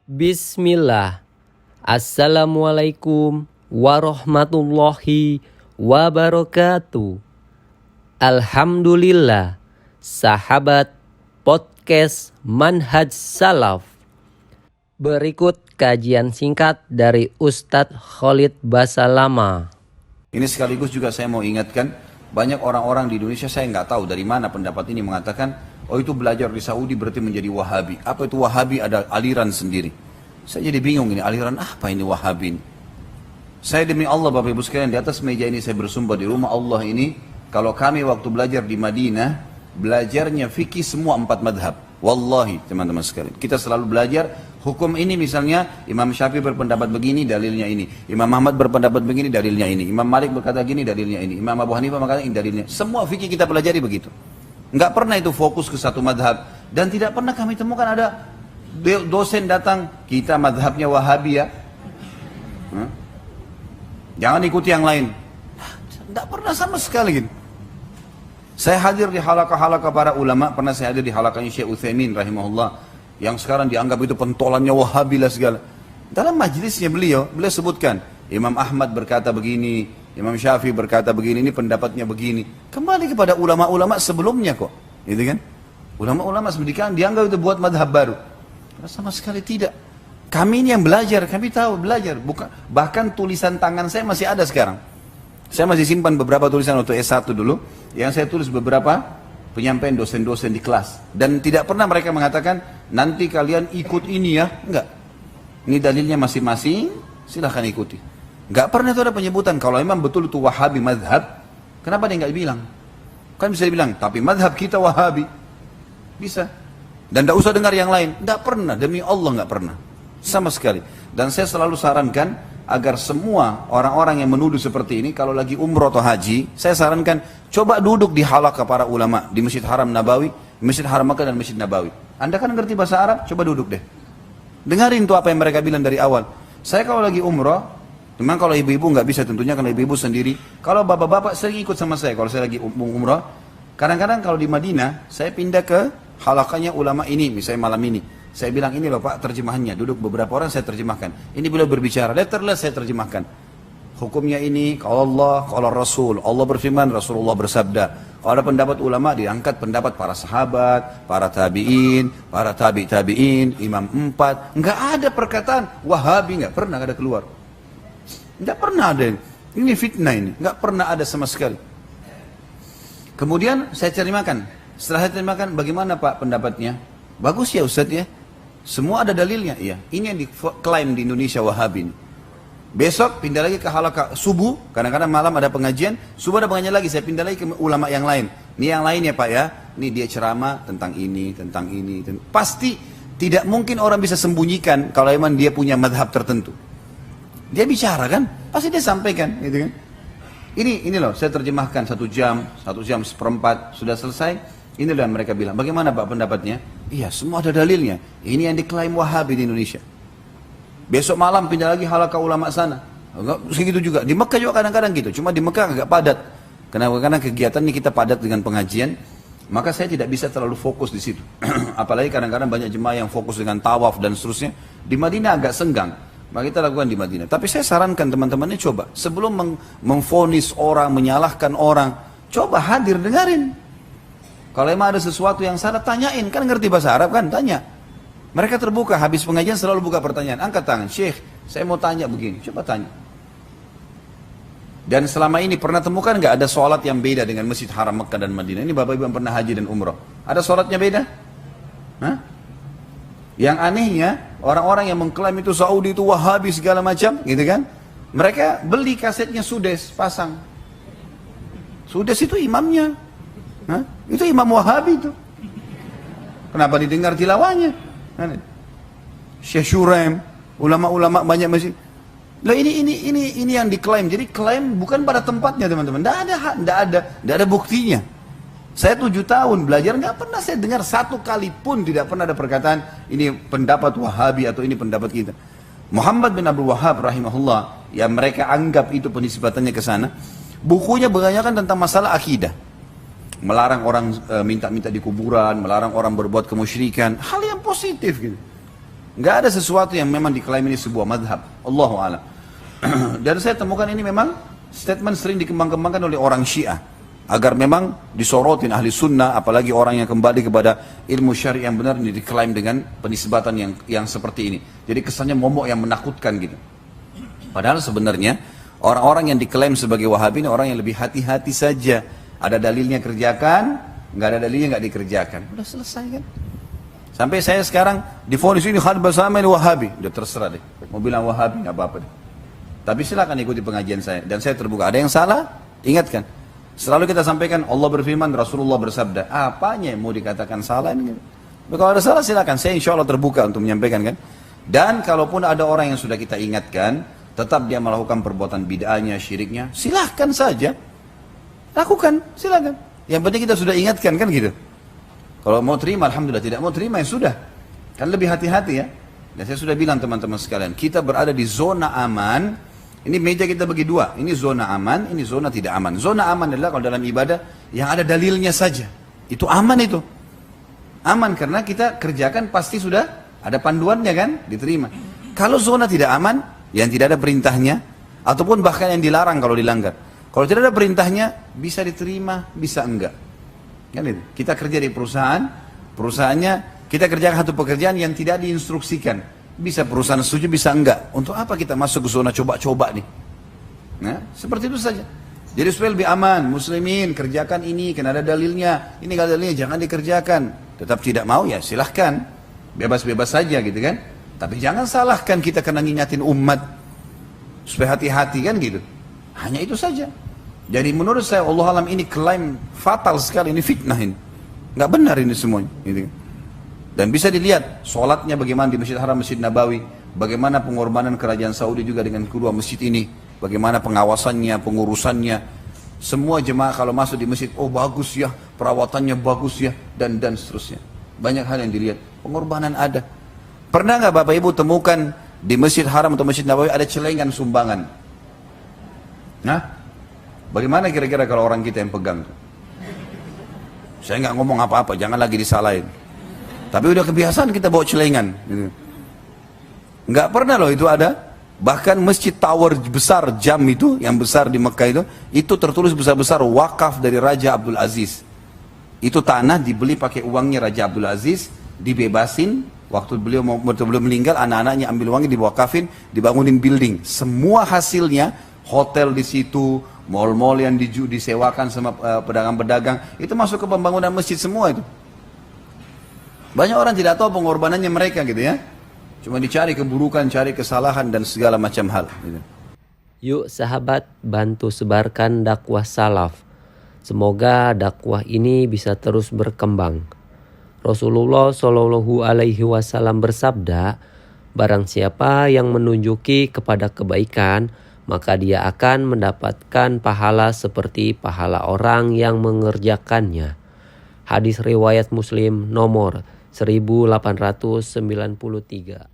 Bismillah. Assalamualaikum warahmatullahi wabarakatuh. Alhamdulillah. Sahabat podcast Manhaj Salaf. Berikut kajian singkat dari Ustadz Khalid Basalamah. Ini sekaligus juga saya mau ingatkan, banyak orang-orang di Indonesia, saya nggak tahu dari mana pendapat ini mengatakan, oh itu belajar di Saudi berarti menjadi Wahabi. Apa itu Wahabi? Ada aliran sendiri. Saya jadi bingung ini, aliran apa ini Wahabi ini? Saya demi Allah Bapak Ibu sekalian, di atas meja ini saya bersumpah di rumah Allah ini, kalau kami waktu belajar di Madinah, belajarnya fikih semua 4 madhab. Wallahi teman-teman sekalian, kita selalu belajar hukum ini, misalnya Imam Syafi'i berpendapat begini, dalilnya ini. Imam Ahmad berpendapat begini, dalilnya ini. Imam Malik berkata gini, dalilnya ini. Imam Abu Hanifah berkata ini, dalilnya. Semua fikih kita pelajari begitu. Enggak pernah itu fokus ke satu madhab. Dan tidak pernah kami temukan ada dosen datang, kita madhabnya Wahabi ya. Jangan ikuti yang lain. Enggak pernah sama sekali gitu. Saya hadir di halaqah-halaqah para ulama, pernah saya hadir di halaqahnya Syekh Utsaimin rahimahullah, yang sekarang dianggap itu pentolannya Wahabi lah segala. Dalam majlisnya beliau sebutkan, Imam Ahmad berkata begini, Imam Syafi'i berkata begini, ini pendapatnya begini. Kembali kepada ulama-ulama sebelumnya kok, gitu kan? Ulama-ulama sebelumnya dianggap itu buat madhab baru. Sama sekali tidak. Kami ini yang belajar, kami tahu belajar. Bukan, bahkan tulisan tangan saya masih ada sekarang. Saya masih simpan beberapa tulisan waktu S1 dulu, yang saya tulis beberapa penyampaian dosen-dosen di kelas. Dan tidak pernah mereka mengatakan, nanti kalian ikut ini ya. Enggak. Ini dalilnya masing-masing, silahkan ikuti. Enggak pernah itu ada penyebutan, kalau memang betul itu Wahabi madhab, kenapa dia enggak bilang? Kan bisa dibilang, tapi madhab kita Wahabi. Bisa. Dan tidak usah dengar yang lain. Enggak pernah, demi Allah enggak pernah. Sama sekali. Dan saya selalu sarankan, agar semua orang-orang yang menuduh seperti ini, kalau lagi umroh atau haji, saya sarankan coba duduk di halaqah para ulama di Masjid Haram Nabawi, Masjid Haram Makkah dan Masjid Nabawi. Anda kan ngerti bahasa Arab, coba duduk deh. Dengarin tuh apa yang mereka bilang dari awal. Saya kalau lagi umroh, memang kalau ibu-ibu nggak bisa tentunya karena ibu-ibu sendiri. Kalau bapak-bapak sering ikut sama saya kalau saya lagi umroh. Kadang-kadang kalau di Madinah, saya pindah ke halaqahnya ulama ini, misalnya malam ini. Saya bilang ini loh Pak terjemahannya, duduk beberapa orang saya terjemahkan. Ini beliau berbicara, letterless saya terjemahkan. Hukumnya ini, kalau Allah, kalau Rasul, Allah berfirman, Rasulullah bersabda. Kalau ada pendapat ulama, diangkat pendapat para sahabat, para tabi'in, para tabi'in, imam 4. Enggak ada perkataan Wahabi, enggak pernah ada keluar. Enggak pernah ada. Ini fitnah ini, enggak pernah ada sama sekali. Kemudian saya terjemahkan. Setelah saya terjemahkan, bagaimana Pak pendapatnya? Bagus ya Ustaz ya. Semua ada dalilnya, iya. Ini yang diklaim di Indonesia Wahabi. Besok pindah lagi ke halaqah subuh, kadang-kadang malam ada pengajian, subuh ada pengajian lagi, saya pindah lagi ke ulama yang lain. Ini yang lain ya Pak ya, ini dia ceramah tentang ini. Pasti tidak mungkin orang bisa sembunyikan kalau memang dia punya madhab tertentu. Dia bicara kan, pasti dia sampaikan, gitu kan. Ini loh, saya terjemahkan 1 jam, 1 jam seperempat, sudah selesai. Inilah yang mereka bilang, bagaimana Pak pendapatnya? Iya, semua ada dalilnya. Ini yang diklaim Wahabi di Indonesia. Besok malam pindah lagi halaqah ulama sana. Segitu juga. Di Mekah juga kadang-kadang gitu. Cuma di Mekah agak padat. Karena kegiatan ini kita padat dengan pengajian. Maka saya tidak bisa terlalu fokus di situ. Apalagi kadang-kadang banyak jemaah yang fokus dengan tawaf dan seterusnya. Di Madinah agak senggang. Maka kita lakukan di Madinah. Tapi saya sarankan teman-temannya coba. Sebelum memvonis orang, menyalahkan orang. Coba hadir, dengarin. Kalau emang ada sesuatu yang salah, tanyain. Kan ngerti bahasa Arab kan? Tanya. Mereka terbuka, habis pengajian selalu buka pertanyaan. Angkat tangan, Syekh, saya mau tanya begini. Coba tanya. Dan selama ini pernah temukan nggak ada sholat yang beda dengan Masjid Haram Mekah dan Madinah? Ini Bapak Ibu yang pernah haji dan umrah. Ada sholatnya beda? Hah? Yang anehnya, orang-orang yang mengklaim itu Saudi itu Wahabi segala macam, gitu kan? Mereka beli kasetnya Sudes, pasang. Sudes itu imamnya. Hah? Itu Imam Wahabi itu. Kenapa didengar tilawahnya? Syekh Shuraim, ulama-ulama banyak masih. Lah ini yang diklaim. Jadi klaim bukan pada tempatnya teman-teman. Tidak ada buktinya. Saya 7 tahun belajar nggak pernah saya dengar satu kali pun tidak pernah ada perkataan ini pendapat Wahabi atau ini pendapat kita. Muhammad bin Abdul Wahhab rahimahullah yang mereka anggap itu penisbatannya ke sana. Bukunya kebanyakan tentang masalah akidah. Melarang orang minta-minta di kuburan, melarang orang berbuat kemusyrikan, hal yang positif gitu. Nggak ada sesuatu yang memang diklaim ini sebuah madhab. Allahu a'lam. Dan saya temukan ini memang statement sering dikembang-kembangkan oleh orang Syiah. Agar memang disorotin ahli sunnah, apalagi orang yang kembali kepada ilmu syari yang benar, ini diklaim dengan penisbatan yang seperti ini. Jadi kesannya momok yang menakutkan gitu. Padahal sebenarnya orang-orang yang diklaim sebagai Wahabi ini orang yang lebih hati-hati saja. Ada dalilnya kerjakan, nggak ada dalilnya nggak dikerjakan. Udah selesai kan? Sampai saya sekarang divonis ini Khalid Basama ini Wahabi. Udah terserah deh. Mau bilang Wahabi nggak apa-apa deh. Tapi silakan ikuti pengajian saya. Dan saya terbuka. Ada yang salah? Ingatkan. Selalu kita sampaikan Allah berfirman, Rasulullah bersabda. Apanya yang mau dikatakan salah ini? Kalau ada salah silakan. Saya insya Allah terbuka untuk menyampaikan kan. Dan kalaupun ada orang yang sudah kita ingatkan, tetap dia melakukan perbuatan bid'ahnya, syiriknya, silahkan saja. Lakukan, silakan. Yang penting kita sudah ingatkan kan gitu. Kalau mau terima, alhamdulillah. Tidak mau terima, ya sudah. Kan lebih hati-hati ya. Dan saya sudah bilang teman-teman sekalian, kita berada di zona aman. Ini meja kita bagi dua. Ini zona aman, ini zona tidak aman. Zona aman adalah kalau dalam ibadah yang ada dalilnya saja. Itu aman itu. Aman karena kita kerjakan pasti sudah ada panduannya kan, diterima. Kalau zona tidak aman, yang tidak ada perintahnya, ataupun bahkan yang dilarang kalau dilanggar. Kalau tidak ada perintahnya, bisa diterima, bisa enggak. Kan itu. Kita kerja di perusahaan, perusahaannya kita kerjakan satu pekerjaan yang tidak diinstruksikan. Bisa perusahaan setuju, bisa enggak. Untuk apa kita masuk ke zona coba-coba nih? Nah, seperti itu saja. Jadi supaya lebih aman, muslimin kerjakan ini, karena ada dalilnya. Ini kalau dalilnya jangan dikerjakan. Tetap tidak mau ya silahkan. Bebas-bebas saja gitu kan. Tapi jangan salahkan kita karena ngingatin umat. Supaya hati-hati kan gitu. Hanya itu saja. Jadi menurut saya Allah alam ini klaim fatal sekali, ini fitnah ini. Nggak benar ini semuanya. Gitu. Dan bisa dilihat sholatnya bagaimana di Masjid Haram, Masjid Nabawi, bagaimana pengorbanan kerajaan Saudi juga dengan kedua masjid ini, bagaimana pengawasannya, pengurusannya. Semua jemaah kalau masuk di masjid, oh bagus ya, perawatannya bagus ya, dan seterusnya. Banyak hal yang dilihat, pengorbanan ada. Pernah nggak Bapak Ibu temukan di Masjid Haram atau Masjid Nabawi ada celengan sumbangan? Nah, bagaimana kira-kira kalau orang kita yang pegang? Saya nggak ngomong apa-apa, jangan lagi disalahin. Tapi udah kebiasaan kita bawa celengan. Nggak pernah loh itu ada. Bahkan masjid tower besar jam itu, yang besar di Mekah itu tertulis besar-besar wakaf dari Raja Abdul Aziz. Itu tanah dibeli pakai uangnya Raja Abdul Aziz, dibebasin. Waktu beliau meninggal, anak-anaknya ambil uangnya diwakafin, dibangunin building. Semua hasilnya, hotel di situ, mall-mall yang disewakan sama pedagang-pedagang, itu masuk ke pembangunan masjid semua itu. Banyak orang tidak tahu pengorbanannya mereka gitu ya. Cuma dicari keburukan, cari kesalahan dan segala macam hal gitu. Yuk sahabat, bantu sebarkan dakwah salaf. Semoga dakwah ini bisa terus berkembang. Rasulullah Shallallahu Alaihi Wasallam bersabda, barang siapa yang menunjuki kepada kebaikan, maka dia akan mendapatkan pahala seperti pahala orang yang mengerjakannya. Hadis riwayat Muslim nomor 1893.